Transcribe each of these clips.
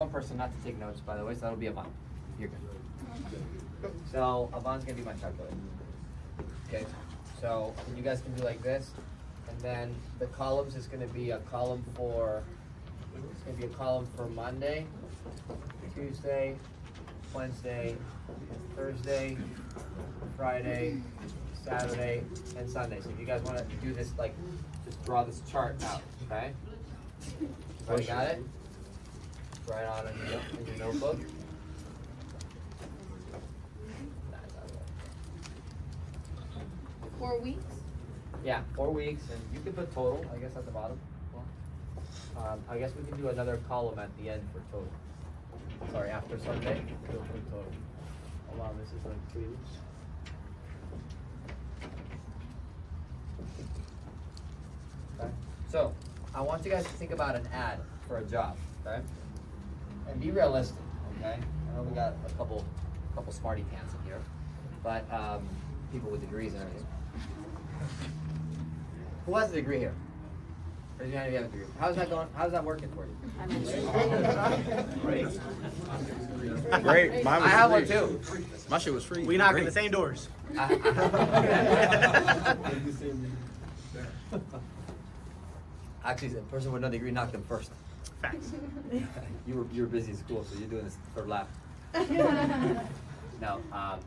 One person not to take notes, by the way, so that'll be Avon. You're good. So Avon's gonna be my calculator. Okay. So you guys can do like this, and then the columns is gonna be a column for. It's gonna be a column for Monday, Tuesday, Wednesday, Thursday, Friday, Saturday, and Sunday. So if you guys want to do this, like, just draw this chart out, okay? Everybody got it? Write on in your notebook. .4 weeks? Yeah, 4 weeks, and you can put total, I guess, at the bottom. I guess we can do another column at the end for total. Sorry, after Sunday, we'll put total. Hold on, this is like 2 weeks. Okay. So, I want you guys to think about an ad for a job, okay? And be realistic, okay? I know we got a couple smarty pants in here, but people with degrees and everything. Who has a degree here? Raise your hand if you have a degree. How's that going? How's that working for you? Great. Great. Mine was I have free. one too. My shit was free. We knock on the same doors. Actually, the person with no degree knocked them first. Facts. You were busy in school, so you're doing this third lap. No,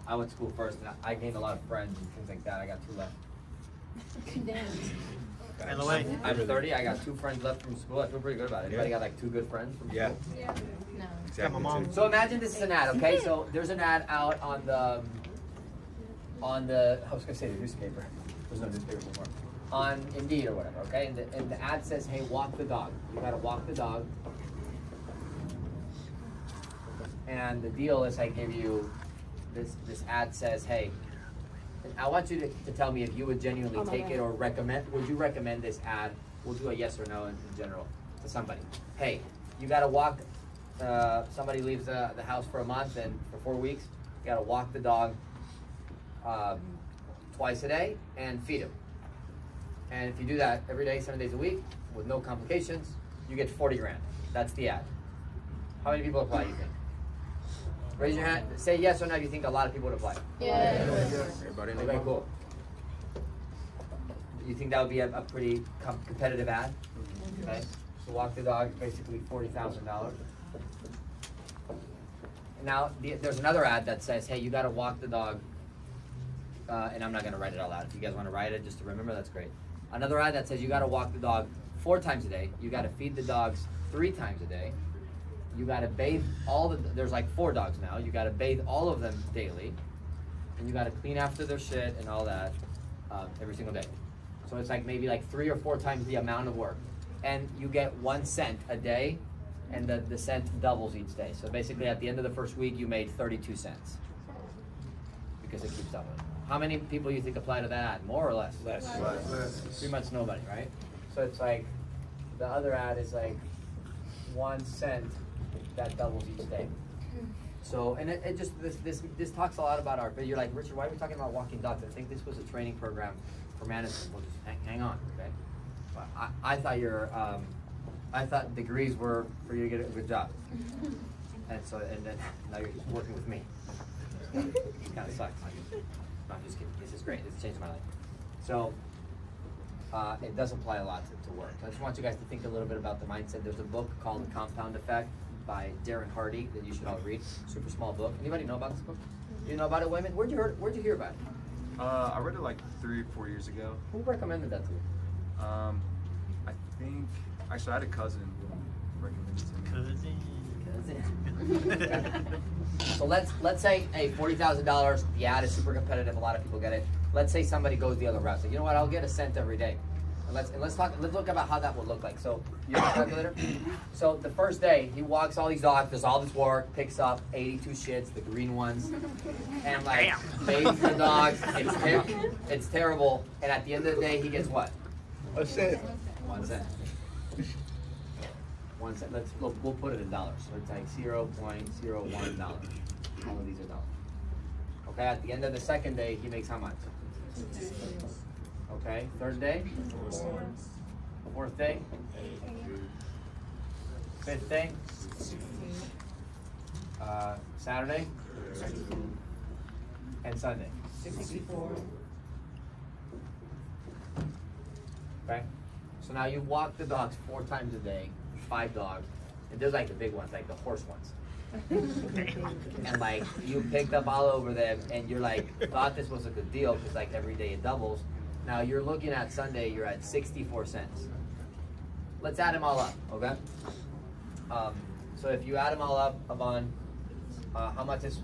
I went to school first, and I gained a lot of friends and things like that. I got 2 left. By the way, I'm 30. I got 2 friends left from school. I feel pretty good about it. Anybody got like 2 good friends from school? Yeah. No. Exactly. my mom. So imagine this is an ad, okay? So there's an ad out on the I was gonna say the newspaper. There's no newspaper anymore. On Indeed or whatever, okay? And the ad says, hey, walk the dog. You gotta walk the dog. And the deal is I give you this ad says, hey, I want you to tell me if you would genuinely take it or recommend. Would you recommend this ad? We'll do a yes or no in general to somebody. Hey, you gotta walk. Somebody leaves the house for a month and for 4 weeks, you gotta walk the dog twice a day and feed him. And if you do that every day, 7 days a week, with no complications, you get 40 grand. That's the ad. How many people apply, you think? Raise your hand. Say yes or no if you think a lot of people would apply. Yeah. Everybody in the Okay, room. cool. You think that would be a pretty competitive ad? Okay. So walk the dog, basically $40,000. Now, there's another ad that says, hey, you got to walk the dog, and I'm not going to write it out loud. If you guys want to write it just to remember, that's great. Another ad that says you got to walk the dog 4 times a day. You got to feed the dogs 3 times a day. You got to bathe there's like 4 dogs now. You got to bathe all of them daily. And you got to clean after their shit and all that every single day. So it's like maybe like 3 or 4 times the amount of work. And you get 1 cent a day, and the cent doubles each day. So basically at the end of the first week, you made 32 cents. Because it keeps doubling. How many people you think apply to that? More or less? Less. Pretty much nobody, right? So it's like, the other ad is like 1 cent that doubles each day. So, and it just, this talks a lot about our, but you're like, Richard, why are we talking about walking dogs? I think this was a training program for management. Well, just hang on, okay? But I thought I thought degrees were for you to get a good job. And so, and then now you're just working with me. It kind of sucks. No, I'm just kidding. This is great. This changed my life. So, it does apply a lot to work. I just want you guys to think a little bit about the mindset. There's a book called The Compound Effect by Darren Hardy that you should all read. Super small book. Anybody know about this book? Do you know about it, women? Where'd you hear about it? I read it like 3 or 4 years ago. Who recommended that to you? I think actually I had a cousin recommend it to me. So let's say, hey, $40,000. The ad is super competitive. A lot of people get it. Let's say somebody goes the other route. So you know what? I'll get a cent every day. And let's look about how that would look like. So you have a calculator. So the first day he walks all these dogs, does all this work, picks up 82 shits, the green ones, and like bathes the dogs. It's terrible. And at the end of the day, he gets what? A cent. 1 cent. 1 cent. We'll put it in dollars. So it's like $0.01. All of these are dollars. Okay. At the end of the second day, he makes how much? Okay. Third day. 4th day. Fifth day. Saturday. And Sunday. 64. Okay. So now you walk the dogs 4 times a day, 5 dogs, and there's like the big ones, like the horse ones. And like you picked up all over them, and you're like thought this was a good deal because like every day it doubles. Now you're looking at Sunday, you're at 64 cents. Let's add them all up, okay? So if you add them all up, Avon, how much is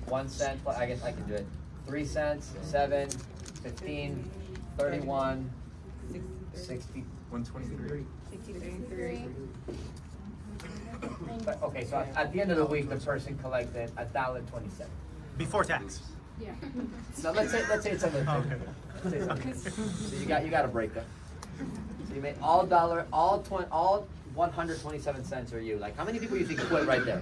1 cent? I guess I can do it. 3 cents, 7, 15, 31, 60. 123. 63. But, okay, so at the end of the week, the person collected $1.27. Before tax. Yeah. So let's say it's under the Okay. Let's say it's under. So you got a breakup. So you made all 127 cents are you. Like how many people you think quit right there?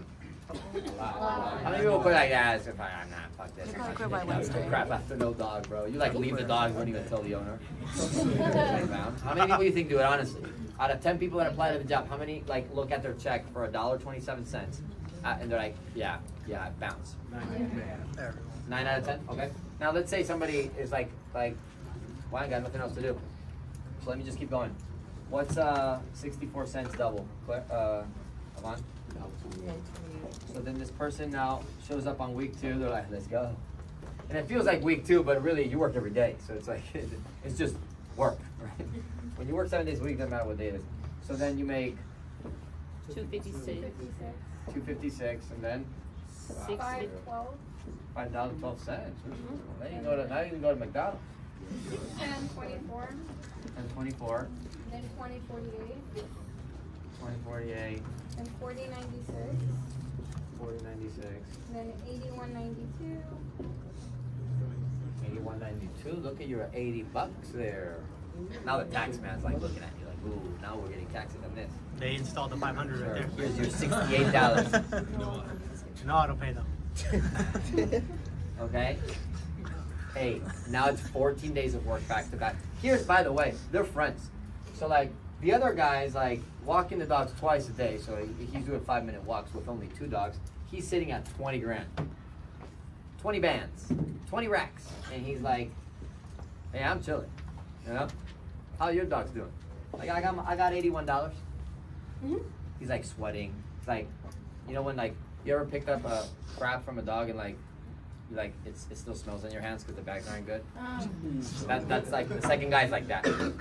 How many people quit like that? I'm not. Fuck this. Probably quit by Wednesday. Crap after no dog, bro. You like leave the dog, don't even tell the owner. How many people you think do it honestly? Out of 10 people that apply to the job, how many like look at their check for $1.27 and they're like, yeah, bounce. 9 out of 10. Okay. Now let's say somebody is like, well, I got nothing else to do. So let me just keep going. What's 64 cents double? Avon? So then this person now shows up on week 2. They're like, let's go. And it feels like week 2, but really you work every day. So it's like, it's just work, right? When you work 7 days a week, doesn't matter what day it is. So then you make 256. $2.56, and then $5.12. $5.12. Now you can go to McDonald's. $10.24. And 24. Then $20.48. 20.48. And $40.96. 40.96. Then $81.92. 81.92. Look at your $80 there. Now the tax man's like looking at you like, ooh, now we're getting taxes on this. They installed the 500 right there. Here's your $68. No auto pay though. Okay. Hey, now it's 14 days of work back to back. Here's, by the way, they're friends. So like the other guy's like walking the dogs twice a day. So he's doing 5-minute walks with only 2 dogs. He's sitting at 20 grand, 20 bands, 20 racks, and he's like, hey, I'm chilling. You know? How are your dogs doing? Like I got $81. Mm-hmm. He's like sweating. It's like, you know when like you ever picked up a crap from a dog and like it still smells in your hands because the bags aren't good. That's like the second guy's like that. The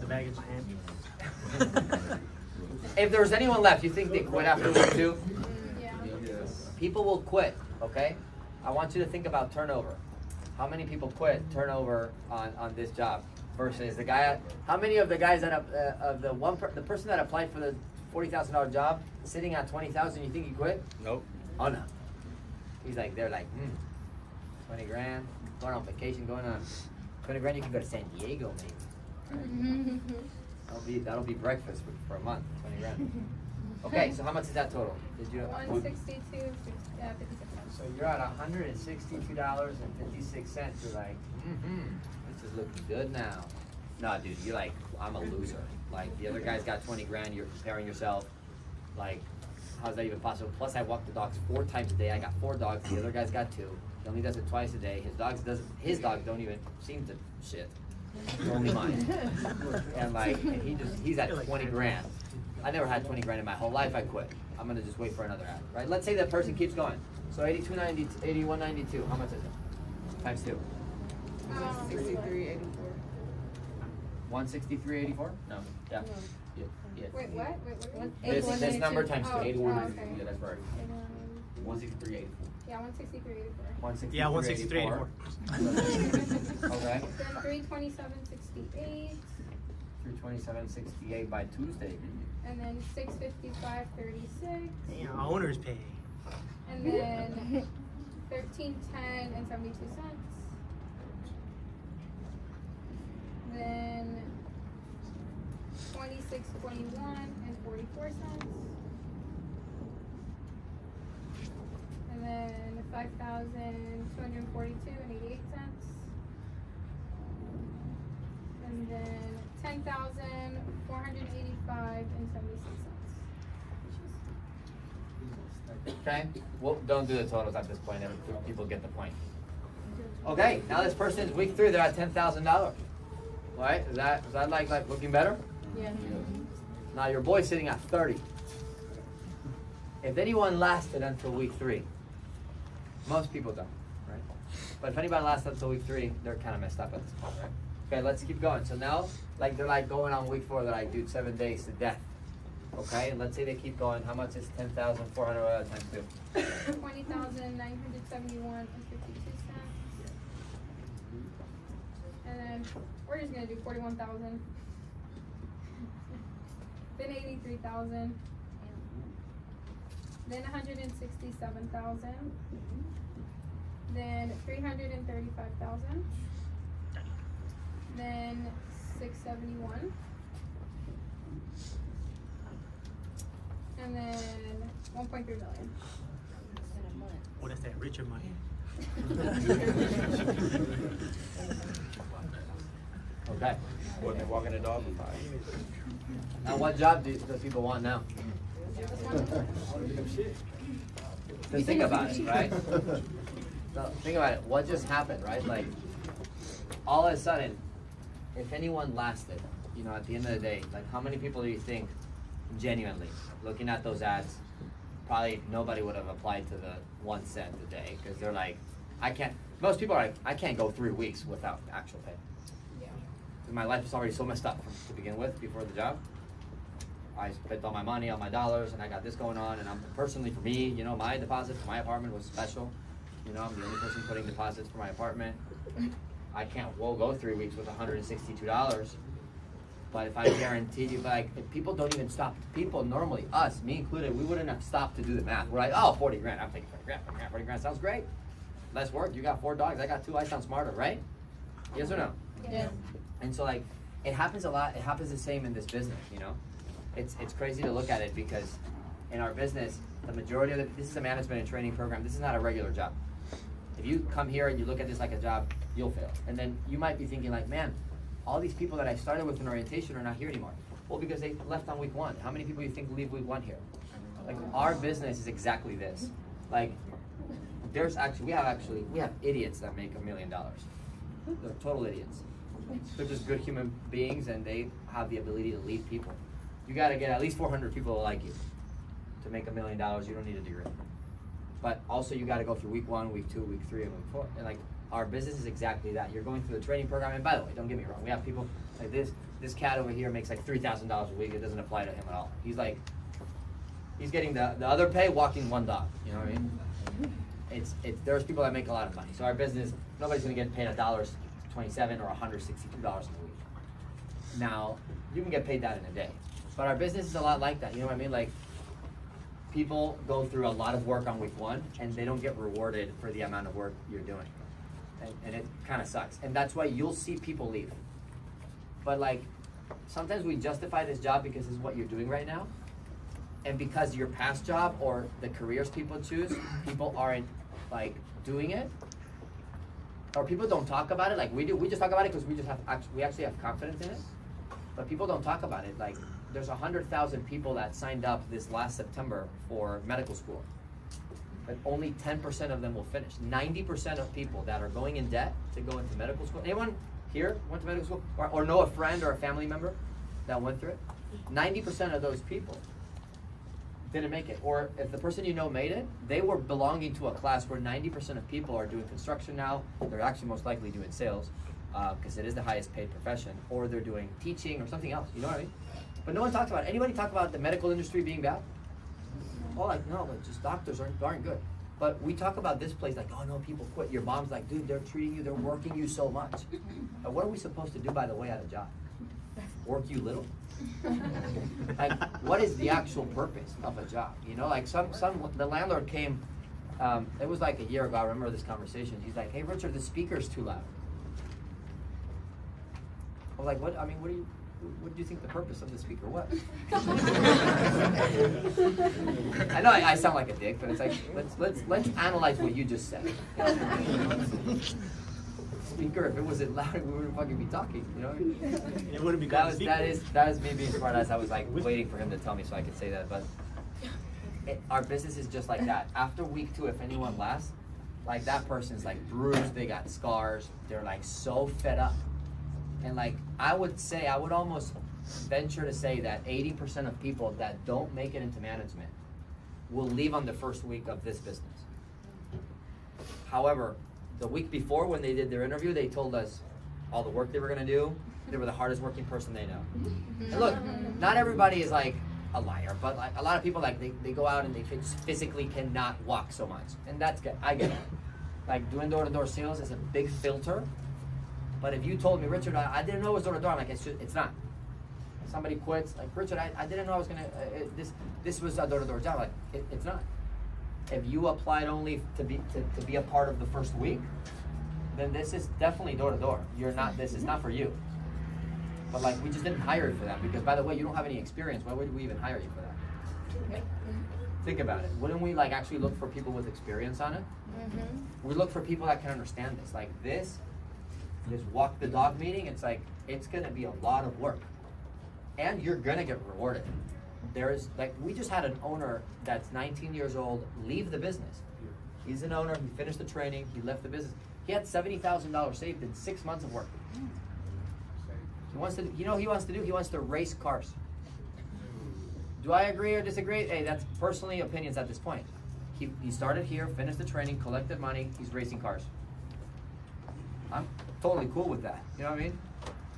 bag in my hand. If there was anyone left, you think they quit after week 2? Yeah. People will quit. Okay, I want you to think about turnover. How many people quit turnover on this job versus the guy? How many of the guys that the person that applied for the $40,000 job sitting at 20,000? You think he quit? Nope. Oh no. He's like, they're like, 20 grand, going on vacation, going on 20 grand. You can go to San Diego maybe. That'll be breakfast for a month. 20 grand. Okay, so how much is that total? Did you? $162.56. So you're at $162.56. You're like, this is looking good now. No, dude, you're like, I'm a loser. Like the other guy's got 20 grand. You're comparing yourself. Like, how's that even possible? Plus, I walk the dogs 4 times a day. I got 4 dogs. The other guy's got 2. He only does it twice a day. His dogs don't even seem to shit. It's only mine. And like, he's at 20 grand. I never had 20 grand in my whole life. I quit. I'm gonna just wait for another ad, right? Let's say that person keeps going. So 81.92. How much is it? Times 2. 63.84. 163.84? No. Yeah. Yeah. Wait, what? This number times 2. 81. Okay. Yeah, that's right. 163.84. Yeah, 163.84. 163. Yeah, 163.84. Okay. Then 327.68. 327.68 by Tuesday. And then 655.36. Yeah, owner's pay. And then 13.10 and 72 cents. Then 26.21 and 44 cents. And then 5,242 and 88 cents. And then 10,485 and 76 cents. Okay? Well, don't do the totals at this point. People get the point. Okay, now this person's week 3, they're at $10,000. Right? Is that like looking better? Yeah. Now your boy's sitting at 30. If anyone lasted until week 3, most people don't, right? But if anybody lasts until week 3, they're kind of messed up at this point, right? Okay, let's keep going. So now, like they're like going on week 4, they're like, dude, 7 days to death. Okay, and let's say they keep going. How much is 10,400 times 2? 20,971 and 52 cents. And then we're just gonna do 41,000. Then 83,000. Then 167,000. Then 335,000. Then 671. And then 1.3 million. Oh, that's that richer money. Okay. What, they walking the dog? Now what job do people want now? So think about it, right? So think about it. What just happened, right? Like, all of a sudden, if anyone lasted, you know, at the end of the day, like how many people do you think genuinely, looking at those ads, probably nobody would have applied to the 1 cent a day because they're like, most people are like, I can't go 3 weeks without actual pay. Yeah. My life is already so messed up to begin with before the job. I spent all my money, all my dollars, and I got this going on, and I'm personally, for me, you know, my deposit for my apartment was special. You know, I'm the only person putting deposits for my apartment. I can't go 3 weeks with $162. But if I guaranteed you, like, if people don't even stop, people normally, us, me included, we wouldn't have stopped to do the math. We're like, oh, 40 grand, I'm taking 40 grand sounds great. Less work, you got 4 dogs, I got 2, I sound smarter, right? Yes or no? Yeah. And so, like, it happens a lot, it happens the same in this business, you know? It's crazy to look at it because in our business, the majority of this is a management and training program, this is not a regular job. If you come here and you look at this like a job, you'll fail. And then you might be thinking like, man, all these people that I started with in orientation are not here anymore. Well, because they left on week 1. How many people do you think leave week 1 here? Like, our business is exactly this. Like, we have idiots that make $1 million. They're total idiots. They're just good human beings and they have the ability to lead people. You gotta get at least 400 people to like you. To make $1 million, you don't need a degree. But also you gotta go through week 1, week 2, week 3, and week 4. And like, our business is exactly that. You're going through the training program, and by the way, don't get me wrong, we have people like this cat over here makes like $3,000 a week. It doesn't apply to him at all. He's getting the other pay walking 1 dog, you know what I mean? There's people that make a lot of money. So our business, nobody's gonna get paid $1.27 or $162 a week. Now, you can get paid that in a day. But our business is a lot like that, you know what I mean? Like, people go through a lot of work on week 1 and they don't get rewarded for the amount of work you're doing. And it kind of sucks. And that's why you'll see people leave. But like, sometimes we justify this job because this is what you're doing right now. And because your past job or the careers people choose, people aren't like doing it. Or people don't talk about it like we do. We just talk about it because we actually have confidence in it. But people don't talk about it. Like, there's 100,000 people that signed up this last September for medical school. But only 10% of them will finish. 90% of people that are going in debt to go into medical school. Anyone here went to medical school? Or know a friend or a family member that went through it? 90% of those people didn't make it. Or if the person you know made it, they were belonging to a class where 90% of people are doing construction now. They're actually most likely doing sales because it is the highest paid profession. Or they're doing teaching or something else. You know what I mean? But no one talks about it. Anybody talk about the medical industry being bad? Oh, like, no, like, just doctors aren't good. But we talk about this place like, oh no, people quit. Your mom's like, dude, they're treating you, they're working you so much. And what are we supposed to do, by the way, at a job? Work you little? Like, what is the actual purpose of a job? You know, like the landlord came, it was like a year ago, I remember this conversation. He's like, hey, Richard, the speaker's too loud. I was like, what do you think the purpose of the speaker was? I know I sound like a dick, but it's like, let's analyze what you just said. Speaker, if it wasn't loud, we wouldn't fucking be talking, you know? It wouldn't be that is me being smart as I was like waiting for him to tell me so I could say that, but our business is just like that. After week 2, if anyone lasts, like that person's like bruised, they got scars, they're like so fed up. And like I would almost venture to say that 80% of people that don't make it into management will leave on the first week of this business. However, the week before when they did their interview, they told us all the work they were gonna do. They were the hardest working person they know. And look, not everybody is like a liar, but like a lot of people, like they go out and they physically cannot walk so much. And that's good, I get it. Like doing door-to-door sales is a big filter. But if you told me, Richard, I didn't know it was door-to-door, I'm like, it's not. Somebody quits, like, Richard, I didn't know I was gonna, this was a door-to-door job, like, it's not. If you applied only to be a part of the first week, then this is definitely door-to-door. This is not for you. But like, we just didn't hire you for that, because by the way, you don't have any experience. Why would we even hire you for that? Think about it. Wouldn't we like actually look for people with experience on it? We look for people that can understand this. Like this walk the dog meeting, it's like, it's gonna be a lot of work. And you're gonna get rewarded. There's like, we just had an owner that's 19 years old leave the business. He's an owner, he finished the training, he left the business. He had $70,000 saved in 6 months of work. He wants to, you know what he wants to do? He wants to race cars. Do I agree or disagree? Hey, that's personally opinions at this point. He started here, finished the training, collected money, he's racing cars. I'm totally cool with that, you know what I mean?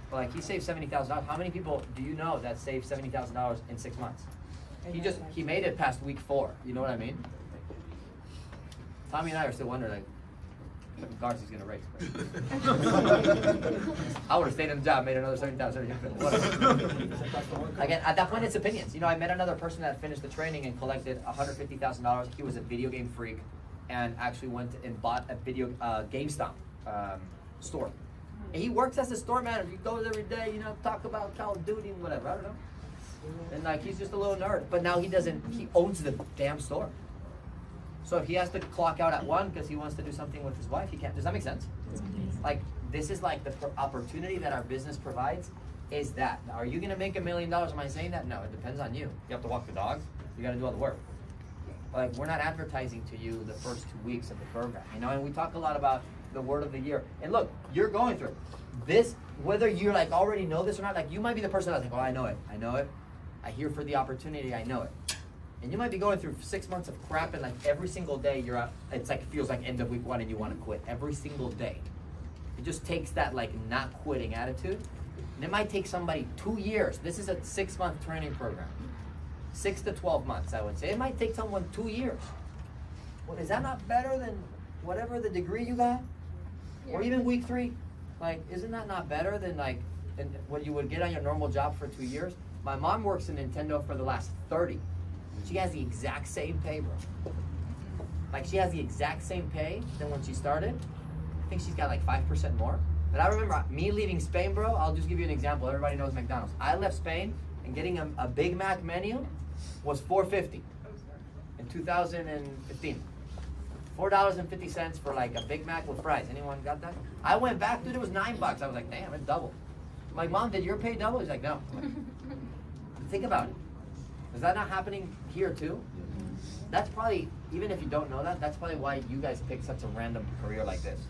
But like, he saved $70,000. How many people do you know that saved $70,000 in 6 months? He made it past week 4, you know what I mean? Tommy and I are still wondering, like, what cars he's gonna race. I would have stayed in the job, made another $70,000. Again, at that point, it's opinions. You know, I met another person that finished the training and collected $150,000. He was a video game freak, and actually went and bought a video GameStop store. And he works as a store manager. He goes every day, you know, talk about Call of Duty and whatever. I don't know. And like, he's just a little nerd. But now he owns the damn store. So if he has to clock out at 1 because he wants to do something with his wife, he can't. Does that make sense? Like, this is like the opportunity that our business provides is that. Now, are you going to make $1 million? Am I saying that? No, it depends on you. You have to walk the dogs. You got to do all the work. Like, we're not advertising to you the first 2 weeks of the program, you know, and we talk a lot about the word of the year. And look, you're going through this, whether you're like already know this or not. Like, you might be the person that's like, oh, I know it. I hear for the opportunity, I know it. And you might be going through 6 months of crap, and like every single day you're out, it's like, it feels like end of week 1 and you want to quit every single day. It just takes that like not quitting attitude. And it might take somebody 2 years. This is a 6-month training program. 6 to 12 months, I would say. It might take someone 2 years. Well, is that not better than whatever the degree you got? Yeah. Or even week 3? Like, isn't that not better than like what you would get on your normal job for 2 years? My mom works in Nintendo for the last 30. She has the exact same pay, bro. Like, she has the exact same pay than when she started. I think she's got like 5% more. But I remember me leaving Spain, bro. I'll just give you an example. Everybody knows McDonald's. I left Spain, and getting a Big Mac menu was $4.50 in 2015. $4.50 for like a Big Mac with fries. Anyone got that? I went back, dude, it was $9. I was like, damn, it's double. I'm like, Mom, did your pay double? She's like, no. Think about it. Is that not happening here too? That's probably, even if you don't know that, that's probably why you guys picked such a random career like this.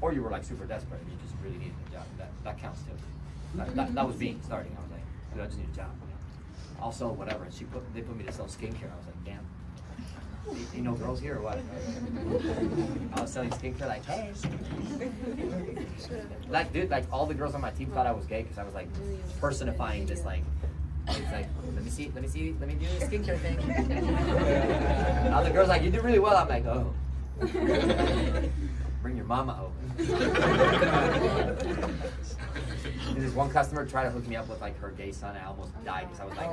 Or you were like super desperate and you just really needed a job. That counts too. That was me starting. I was like, dude, I just need a job. I'll sell whatever. And they put me to sell skincare. I was like, damn. You know girls here or what? I was selling skincare like, hey. Like, dude, like all the girls on my team thought I was gay because I was like personifying this like, it's like, let me do the skincare thing. All the girls like, you do really well. I'm like, oh. Bring your mama over. This one customer tried to hook me up with like her gay son. I almost died because I was like,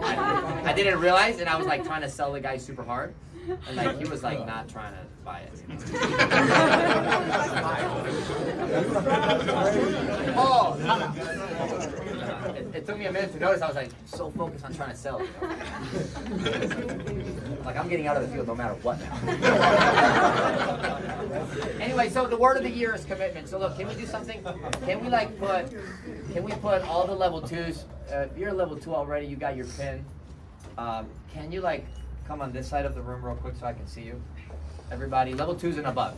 I didn't realize, and I was like trying to sell the guy super hard. And like he was like not trying to buy it. Oh, it took me a minute to notice. I was like so focused on trying to sell it. Like I'm getting out of the field no matter what now. Anyway, so the word of the year is commitment. So look, can we do something? Can we put all the level 2s? If you're a level 2 already, you got your pin. Can you like come on this side of the room real quick so I can see you. Everybody, level 2s and above.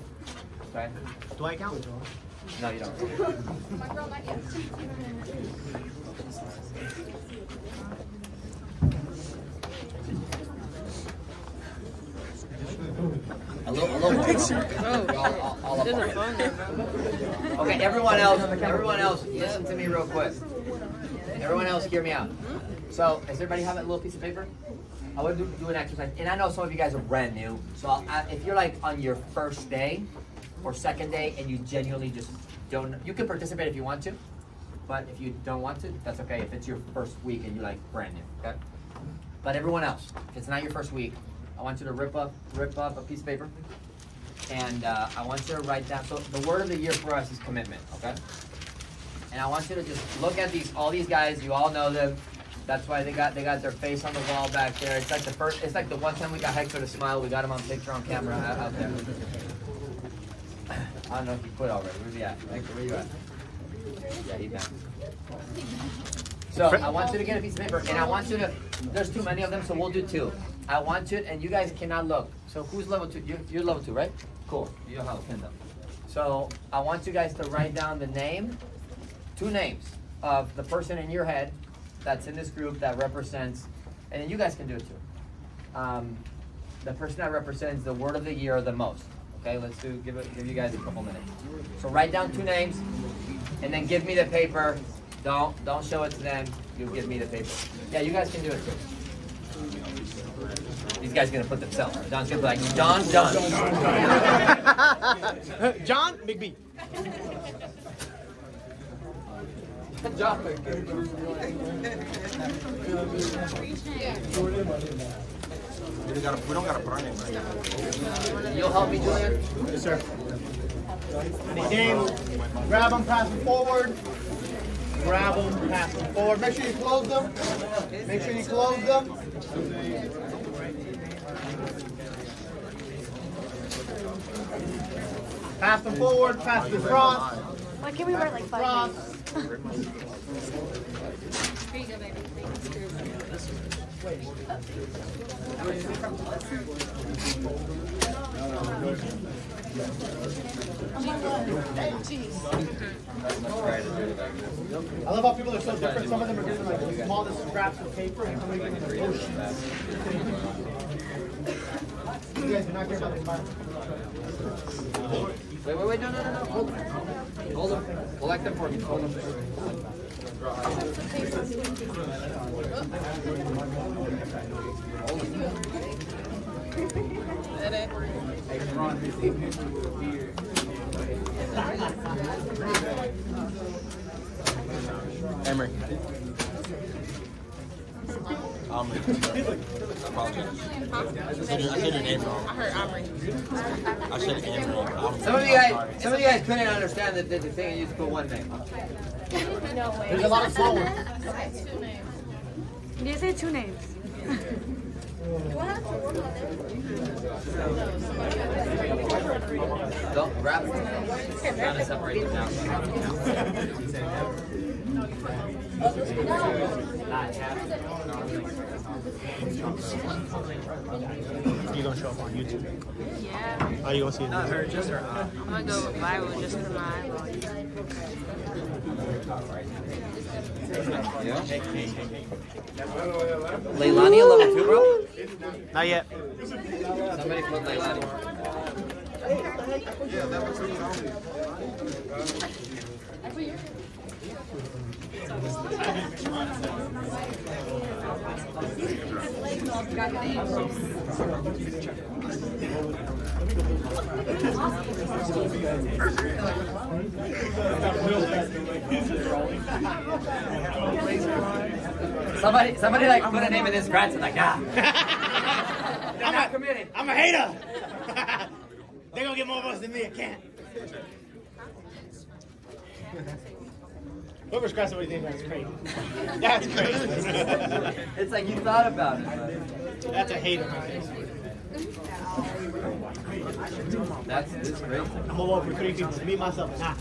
Okay? Do I count? No, you don't. My girl, not yet. A little more. All There's a apart. phone there. Okay, everyone else, listen to me real quick. Everyone else, hear me out. So, does everybody have a little piece of paper? I want to do an exercise, and I know some of you guys are brand new. So, if you're like on your first day or second day, and you genuinely just don't, you can participate if you want to, but if you don't want to, that's okay. If it's your first week and you're like brand new, okay? But everyone else, if it's not your first week, I want you to rip up a piece of paper, and I want you to write down. So the word of the year for us is commitment, okay? And I want you to just look at all these guys. You all know them. That's why they got their face on the wall back there. It's like the one time we got Hector to smile. We got him on picture on camera out there. I don't know if he quit already. Where's he at? Hector, where you at? Yeah, he's down. So I want you to get a piece of paper, and I want you to. There's too many of them, so we'll do 2. I want you, and you guys cannot look. So who's level 2? You're level 2, right? Cool. You don't have a pen though. So I want you guys to write down the name, 2 names of the person in your head that's in this group that represents, and then you guys can do it too. The person that represents the word of the year the most. Okay, let's give you guys a couple minutes. So write down 2 names, and then give me the paper. Don't show it to them. You give me the paper. Yeah, you guys can do it too. These guys are gonna put themselves. John's gonna be like, John. John, Big B. John. We don't got a burning right. You'll help me, Julian? Yes, sir. Any names? Grab them, pass them forward. Grab them, pass them forward. Make sure you close them. Make sure you close them. Pass them forward, pass them across. Why can't we write like 5 Cross. names? Here you go, baby. I love how people are so different. Some of them are given like the smallest scraps of paper, and some are given like oceans. You guys do not care about the environment. Wait, no. Hold them. Collect them for me. Hold them. Emery. Huh? I said your name wrong. I heard Omri. I said Emery. Some of you guys couldn't understand the thing and you just put one name. No way. There's a lot of small ones. You didn't say 2 names. Don't grab it. I'm trying to separate them now. You gonna show up on YouTube? Yeah. Are you gonna see it? Not her, just her. I'm gonna go viral just for my eyeball. Yeah. Leilani, a level 2, bro? Not yet. Somebody put Leilani. Somebody like put a name in this scratch and like, nah. They're not committed. I'm a hater. They're gonna get more votes than me. I can't. Whoever scratched what you think that's crazy. That's crazy. It's like you thought about it. That's a hater. This is great. I'm gonna vote for 3 people. Me, myself, and I. I'm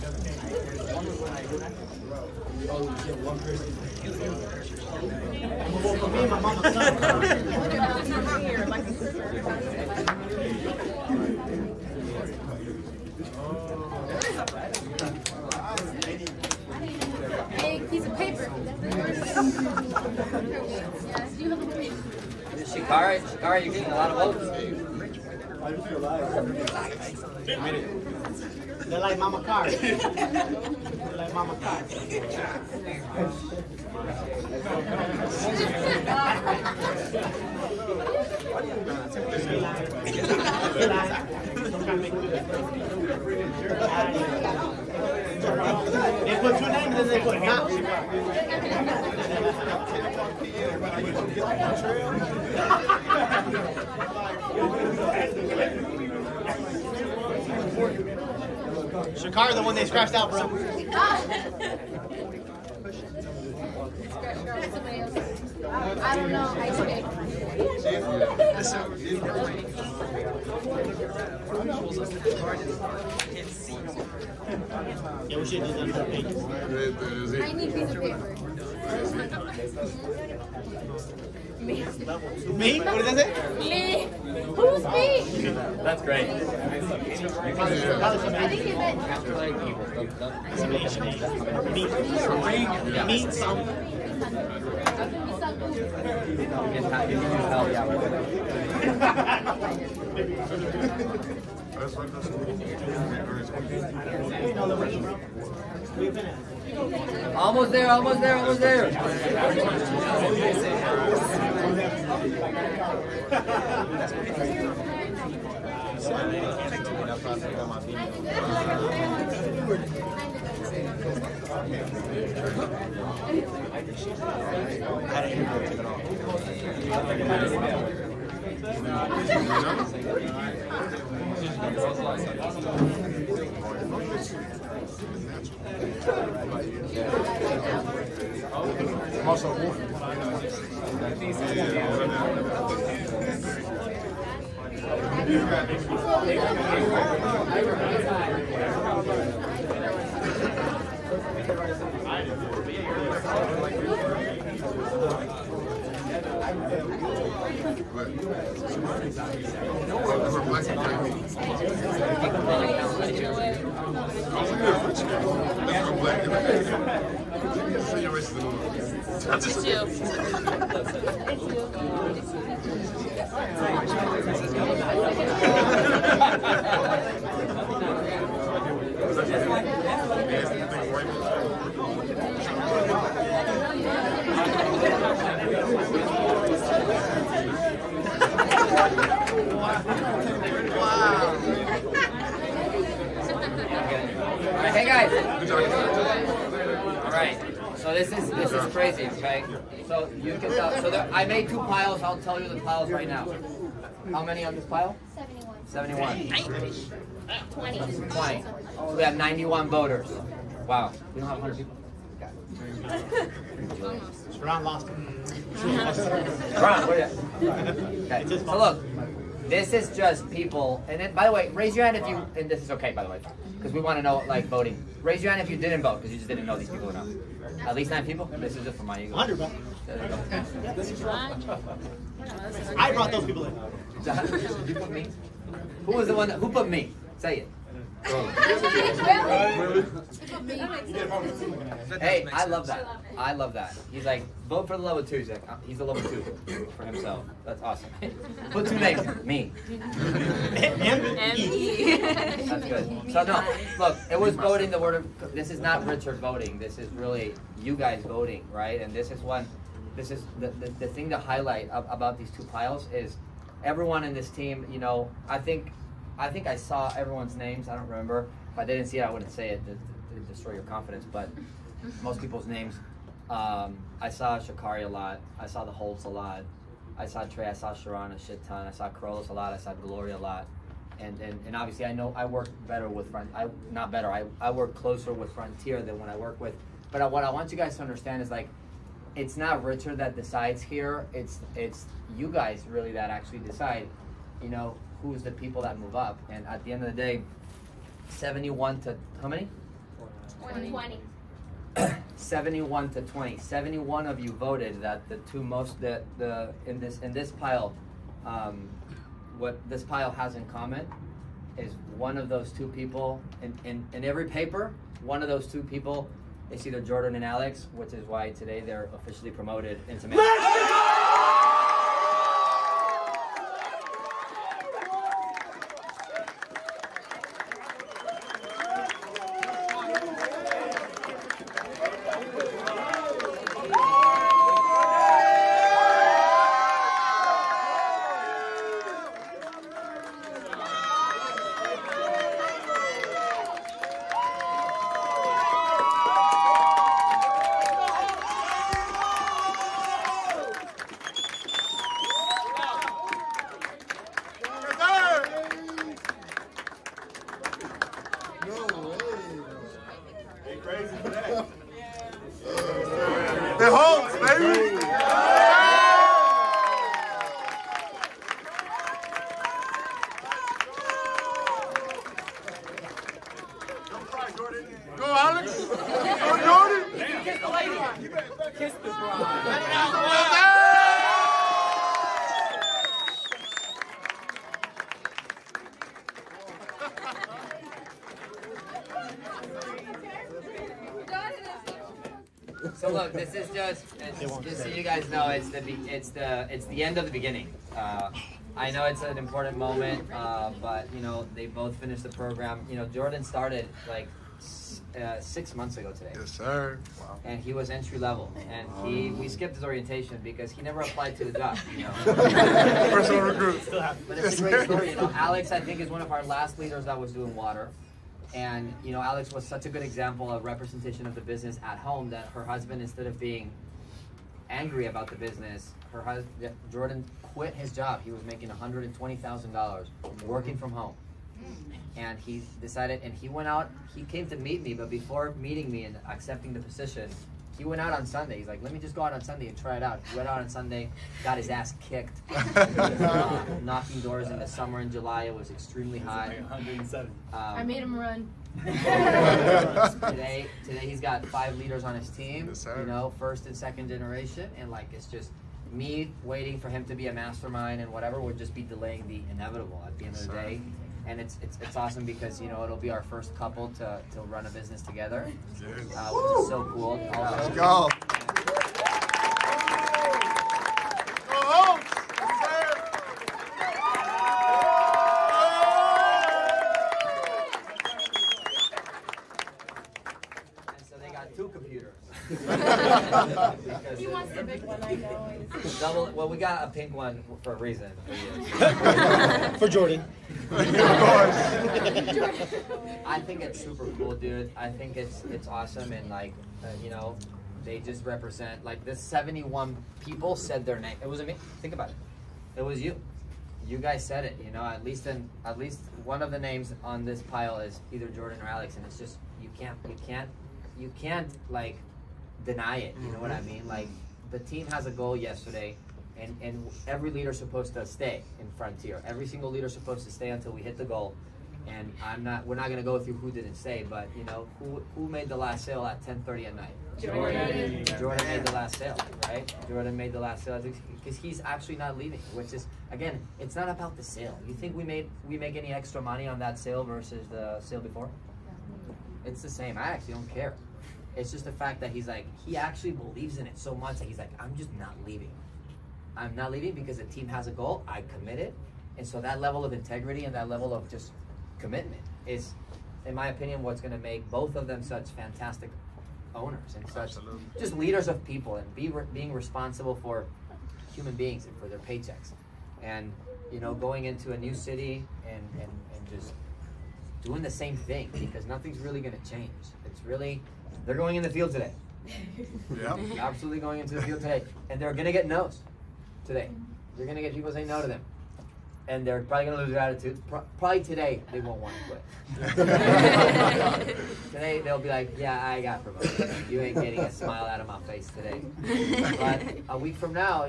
gonna vote for me and my mama's son. Big piece of paper. Yes, you have a paper. Shikara, you're getting a lot of votes. They're like Mama Car. They're like Mama Car. They put 2 names and they put not. Shakar, the one they scratched out, bro. I don't know. I think. Yeah, we should do that for pages. I need a piece of paper. Me? What did that say? Me? Who's me? That's great. I think you meant. Meat some. Almost there, almost there, almost there. It's you. Hey guys. All right. So this is crazy, okay? So you can tell. So I made 2 piles. I'll tell you the piles right now. How many on this pile? 71. 20. 20. So we have 91 voters. Wow. We don't have 100 people. Sharon lost him. Ron, where are you? Okay. So look, this is just people. And then, by the way, raise your hand if you. And this is okay, by the way, because we want to know like voting. Raise your hand if you didn't vote because you just didn't know these people enough. At least 9 people. This is just for my ego. 100, bro. There you go. I brought those people in. Did you put me? Who was the one? Who put me? Say it. Hey, I love that. I love that. He's like, vote for the level 2. He's like, he's a level 2 for himself. That's awesome. Put 2 names. Me. M-E. That's good. So no, look, it was voting the word of. This is not Richard voting. This is really you guys voting, right? And this is one. This is the thing to highlight about these 2 piles is everyone in this team. You know, I think I saw everyone's names. I don't remember. If I didn't see it, I wouldn't say it to destroy your confidence. But most people's names. I saw Shakari a lot. I saw the Holts a lot. I saw Trey. I saw Sharon a shit ton. I saw Carlos a lot. I saw Gloria a lot. And obviously I know I work better with I work closer with Frontier than when I work with. But what I want you guys to understand is like, it's not Richard that decides here. It's you guys really that actually decide. You know, who's the people that move up. And at the end of the day, 71 to how many? 20. 71 to 20. 71 of you voted that the two most in this pile, what this pile has in common is one of those two people in every paper. One of those two people is either Jordan and Alex, which is why today they're officially promoted into Mexico. The Holt, baby! Go, Alex! Go, Jordan! Kiss the lady! Kiss the bride! So look, this is just so you guys know, it's the end of the beginning. I know it's an important moment, but you know they both finished the program. You know, Jordan started like 6 months ago today. Yes, sir. Wow. And he was entry level, and we skipped his orientation because he never applied to the job. You know, Personal recruit. but it's a great story. You know, Alex I think is one of our last leaders that was doing water. And, you know, Alex was such a good example of representation of the business at home that her husband, instead of being angry about the business, Jordan quit his job. He was making $120,000 working from home. And he decided, and he went out, he came to meet me, but before meeting me and accepting the position, he went out on Sunday. He's like, let me just go out on Sunday and try it out. He went out on Sunday, got his ass kicked, knocking doors in the summer in July. It was extremely hot. 107. I made him run. Today he's got 5 leaders on his team, Yes, sir. you know, first and second generation, and like it's just me waiting for him to be a mastermind, and whatever would just be delaying the inevitable at the end of the day. And it's awesome because, you know, it'll be our first couple to run a business together, which is so cool. Also, Let's go. Go Holt! and so they got 2 computers. He wants the big one, I know. Double. Well, we got a pink one for a reason. For Jordan. I think it's super cool, dude. I think it's awesome, and like you know, they just represent like this 71 people said their name. It wasn't me. Think about it. It was you. You guys said it. You know, at least one of the names on this pile is either Jordan or Alex, and it's just you can't like deny it. You know what I mean? Like the team has a goal yesterday. And every leader's supposed to stay in Frontier. Every single leader's supposed to stay until we hit the goal. And we're not going to go through who didn't stay, but you know, who made the last sale at 10:30 at night? Jordan made the last sale, right? Jordan made the last sale because he's actually not leaving, which is, again, it's not about the sale. You think we make any extra money on that sale versus the sale before? It's the same. I actually don't care. It's just the fact that he's like, he actually believes in it so much that he's like, I'm just not leaving. I'm not leaving because the team has a goal. I committed. And so that level of integrity and that level of just commitment is, in my opinion, what's going to make both of them such fantastic owners and such just leaders of people and being responsible for human beings and for their paychecks. And, you know, going into a new city and just doing the same thing because nothing's really going to change. It's really, they're going in the field today. Yep. Absolutely going into the field today. And they're going to get no's today. You're going to get people saying no to them. and they're probably gonna lose their attitude. Probably today they won't want to quit. Today they'll be like, yeah, I got promoted. You ain't getting a smile out of my face today. But a week from now,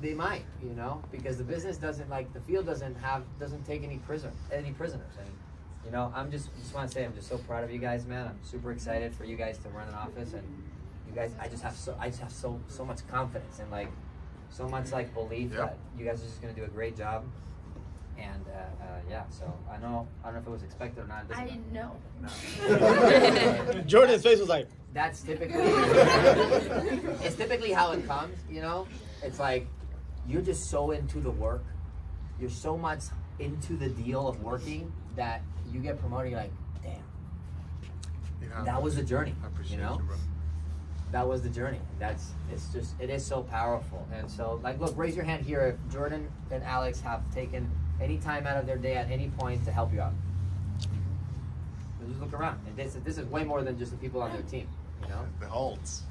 they might, you know, because the business doesn't, like, the field doesn't take any prisoners. And you know, just want to say I'm just so proud of you guys, man. I'm super excited for you guys to run an office, and you guys, I just have so much confidence and like so much like belief that you guys are just gonna do a great job. And yeah, so I don't know if it was expected or not. I didn't know. No. Jordan's face was like. That's typically it's typically how it comes, you know. It's like you're just so into the work, you're so much into the deal of working that you get promoted. You're like, damn, that was the journey. I appreciate you know. You, bro. That was the journey. It is so powerful. And so, like, look, raise your hand here if Jordan and Alex have taken any time out of their day at any point to help you out. So just look around. And this is way more than just the people on their team, you know? The Holts.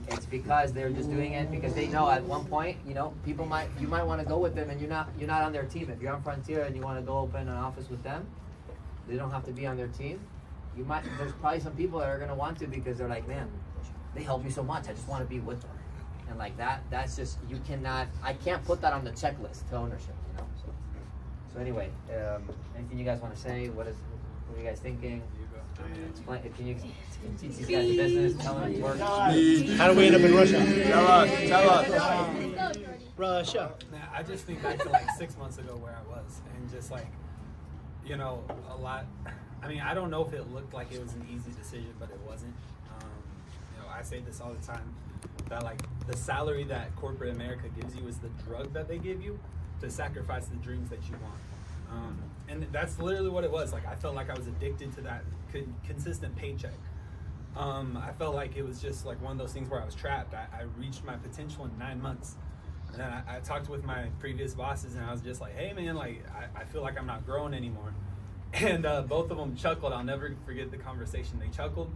It's because they're just doing it because they know at one point, you know, you might want to go with them and you're not on their team. If you're on Frontier and you want to go open an office with them, they don't have to be on their team. There's probably some people that are going to want to because they're like, man, they help me so much. I just want to be with them. And like that's just, I can't put that on the checklist to ownership, you know? So anyway, anything you guys want to say? What are you guys thinking? Explain, can you teach these guys the business? Tell them it works. How do we end up in Russia? Tell us. Russia. I just think back to like 6 months ago where I was, and just like, you know, a lot. I mean, I don't know if it looked like it was an easy decision, but it wasn't. You know, I say this all the time, that like the salary that corporate America gives you is the drug that they give you to sacrifice the dreams that you want. And that's literally what it was. Like, I felt like I was addicted to that consistent paycheck. I felt like it was just like one of those things where I was trapped. I reached my potential in 9 months. And then I talked with my previous bosses, and I was just like, hey man, like I feel like I'm not growing anymore. And both of them chuckled. I'll never forget the conversation. They chuckled,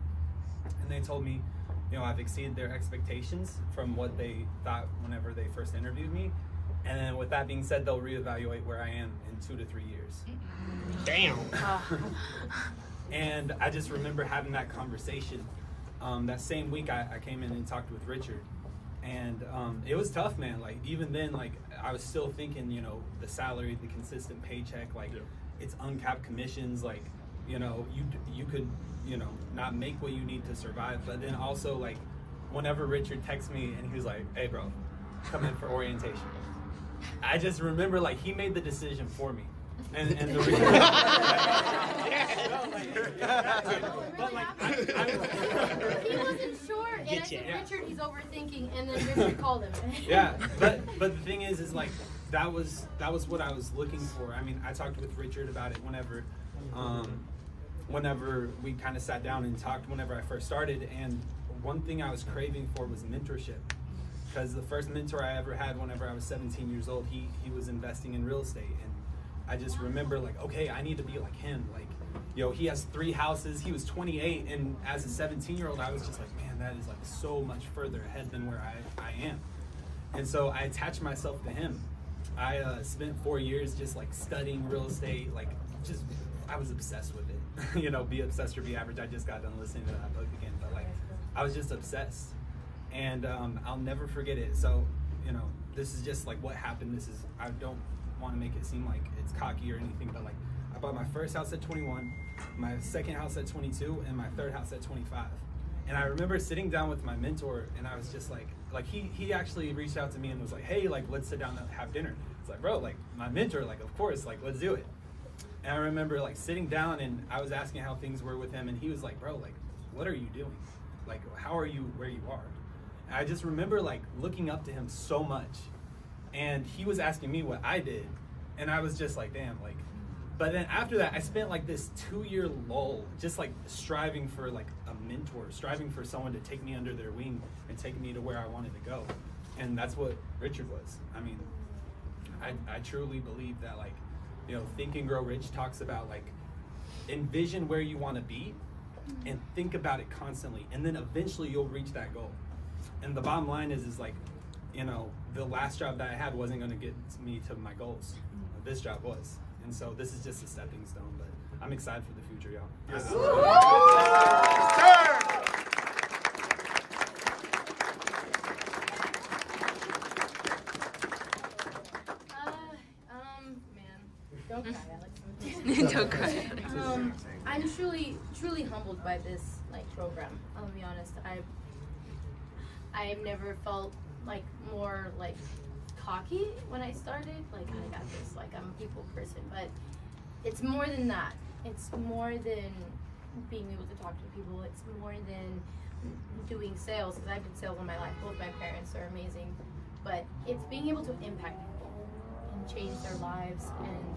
and they told me, you know, I've exceeded their expectations from what they thought whenever they first interviewed me. And then with that being said, they'll reevaluate where I am in 2 to 3 years. Damn. And I just remember having that conversation. That same week I came in and talked with Richard. And it was tough, man. Like, even then, like, I was still thinking, you know, the salary, the consistent paycheck, like, it's uncapped commissions, like, you know, you could, you know, not make what you need to survive. But then also, like, whenever Richard texts me and he was like, hey, bro, come in for orientation. I just remember, like, he made the decision for me. And the reason, but like, he wasn't sure, and I said, Richard, he's overthinking, and then Richard called him. Yeah, but the thing is like, that was what I was looking for. I mean, I talked with Richard about it whenever we kind of sat down and talked whenever I first started, and one thing I was craving for was mentorship. Because the first mentor I ever had whenever I was 17 years old, he was investing in real estate, and I just remember, like, okay, I need to be like him. Like, you know, he has 3 houses. He was 28, and as a 17-year-old, I was just like, man, that is like so much further ahead than where I am. And so I attached myself to him. I spent 4 years just like studying real estate. Like, just, I was obsessed with it. You know, be obsessed or be average. I just got done listening to that book again, but like, I was just obsessed. And I'll never forget it. So, you know, this is just like what happened. I don't want to make it seem like it's cocky or anything, but like, I bought my first house at 21, my second house at 22, and my third house at 25. And I remember sitting down with my mentor, and I was just like he actually reached out to me and was like, hey, like, let's sit down and have dinner. It's like, bro, like, my mentor, like, of course, like, let's do it. And I remember like sitting down, and I was asking how things were with him, and he was like, bro, like, what are you doing? Like, how are you where you are? And I just remember like looking up to him so much. And he was asking me what I did, and I was just like, damn, like. But then after that, I spent like this 2-year lull, just like striving for like a mentor, striving for someone to take me under their wing and take me to where I wanted to go. And that's what Richard was. I mean, I truly believe that, like, you know, Think and Grow Rich talks about like, envision where you want to be and think about it constantly, and then eventually you'll reach that goal. And the bottom line is like, you know, the last job that I had wasn't going to get me to my goals. this job was. And so this is just a stepping stone, but I'm excited for the future, y'all. Yes. Man, don't cry, Alex. Don't cry. I'm truly humbled by this program. I'll be honest. I've never felt more cocky when I started. I got this. I'm a people person, but it's more than that. It's more than being able to talk to people. It's more than doing sales, because I've done sales all my life. Both my parents are amazing, but it's being able to impact people and change their lives. And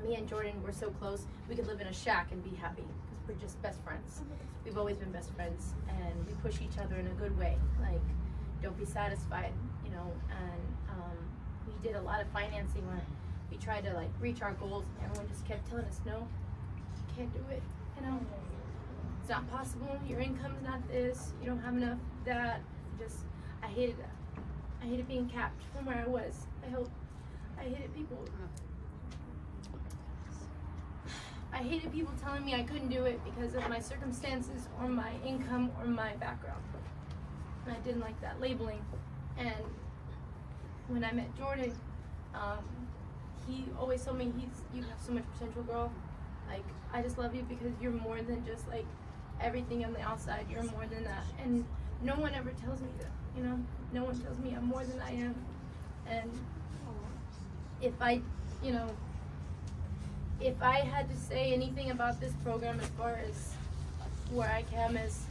me and Jordan, we're so close. We could live in a shack and be happy because we're just best friends. We've always been best friends, and we push each other in a good way. Don't be satisfied, And we did a lot of financing where we tried to reach our goals, and everyone just kept telling us, no, you can't do it. It's not possible. Your income's not this. You don't have enough that. I hated that. I hated being capped from where I was. I hated people. I hated people telling me I couldn't do it because of my circumstances or my income or my background. And I didn't like that labeling. And when I met Jordan, he always told me, you have so much potential, girl. I just love you because you're more than just everything on the outside. You're more than that. And no one ever tells me that, No one tells me I'm more than I am. And if I had to say anything about this program as far as where I come is,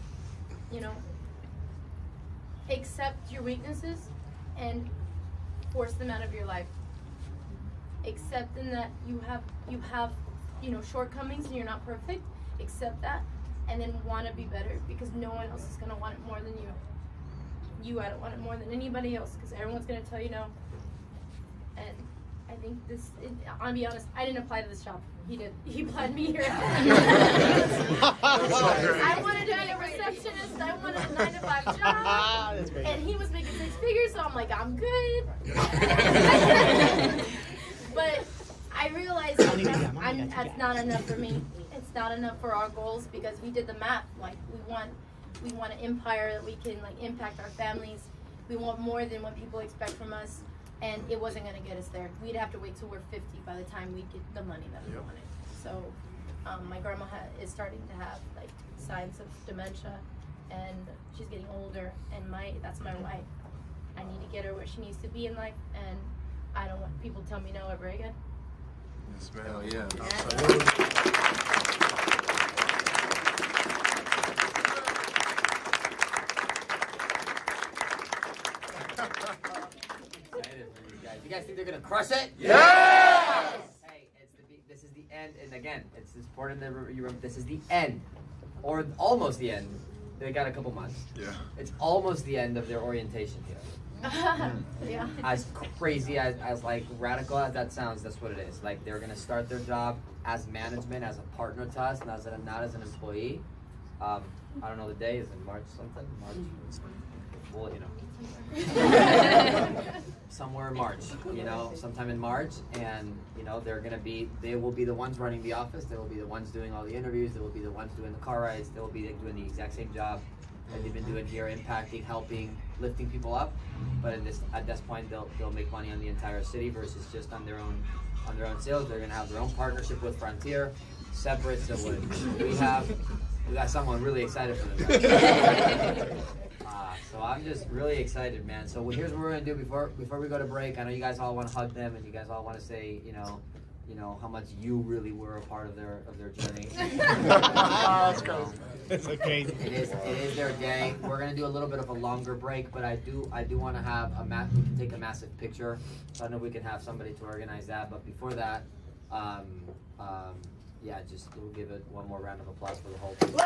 accept your weaknesses and force them out of your life. Accept that you have shortcomings and you're not perfect. Accept that, and then want to be better, because no one else is going to want it more than you. I don't want it more than anybody else, because everyone's going to tell you no. And I think I'll be honest, I didn't apply to this job. He did. He applied me here. I wanted to be a receptionist. I wanted a 9-to-5 job. And he was making 6 figures, so I'm I'm good. But I realized that's not enough for me. It's not enough for our goals, because we did the math. We want an empire that we can impact our families. We want more than what people expect from us. And it wasn't going to get us there. We'd have to wait till we're 50 by the time we get the money that we wanted. So my grandma is starting to have signs of dementia, and she's getting older. And that's my why. I need to get her where she needs to be in life, and I don't want people to tell me no ever again. Yes, man. Yeah. You guys think they're gonna crush it? Yes! Hey, this is the end, and again, it's important that you remember this is the end, or almost the end. They got a couple months. Yeah. It's almost the end of their orientation here. Yeah. As crazy as radical as that sounds, that's what it is. They're gonna start their job as management, as a partner to us, not as an employee. I don't know the day. Is it March something? March. Well, somewhere in March, sometime in March, and they will be the ones running the office. They will be the ones doing all the interviews. They will be the ones doing the car rides. They will be doing the exact same job that they've been doing here, impacting, helping, lifting people up. But at this point, they'll make money on the entire city versus just on their own sales. They're gonna have their own partnership with Frontier, separate. So we got someone really excited for them. So I'm just really excited, man. So here's what we're gonna do before we go to break. I know you guys all want to hug them, and you guys all want to say, how much you really were a part of their journey. That's crazy. It's okay. It is their day. We're gonna do a little bit of a longer break, but I do want to have we can take a massive picture. So I don't know if we can have somebody to organize that. But before that, we'll give it one more round of applause for the whole team.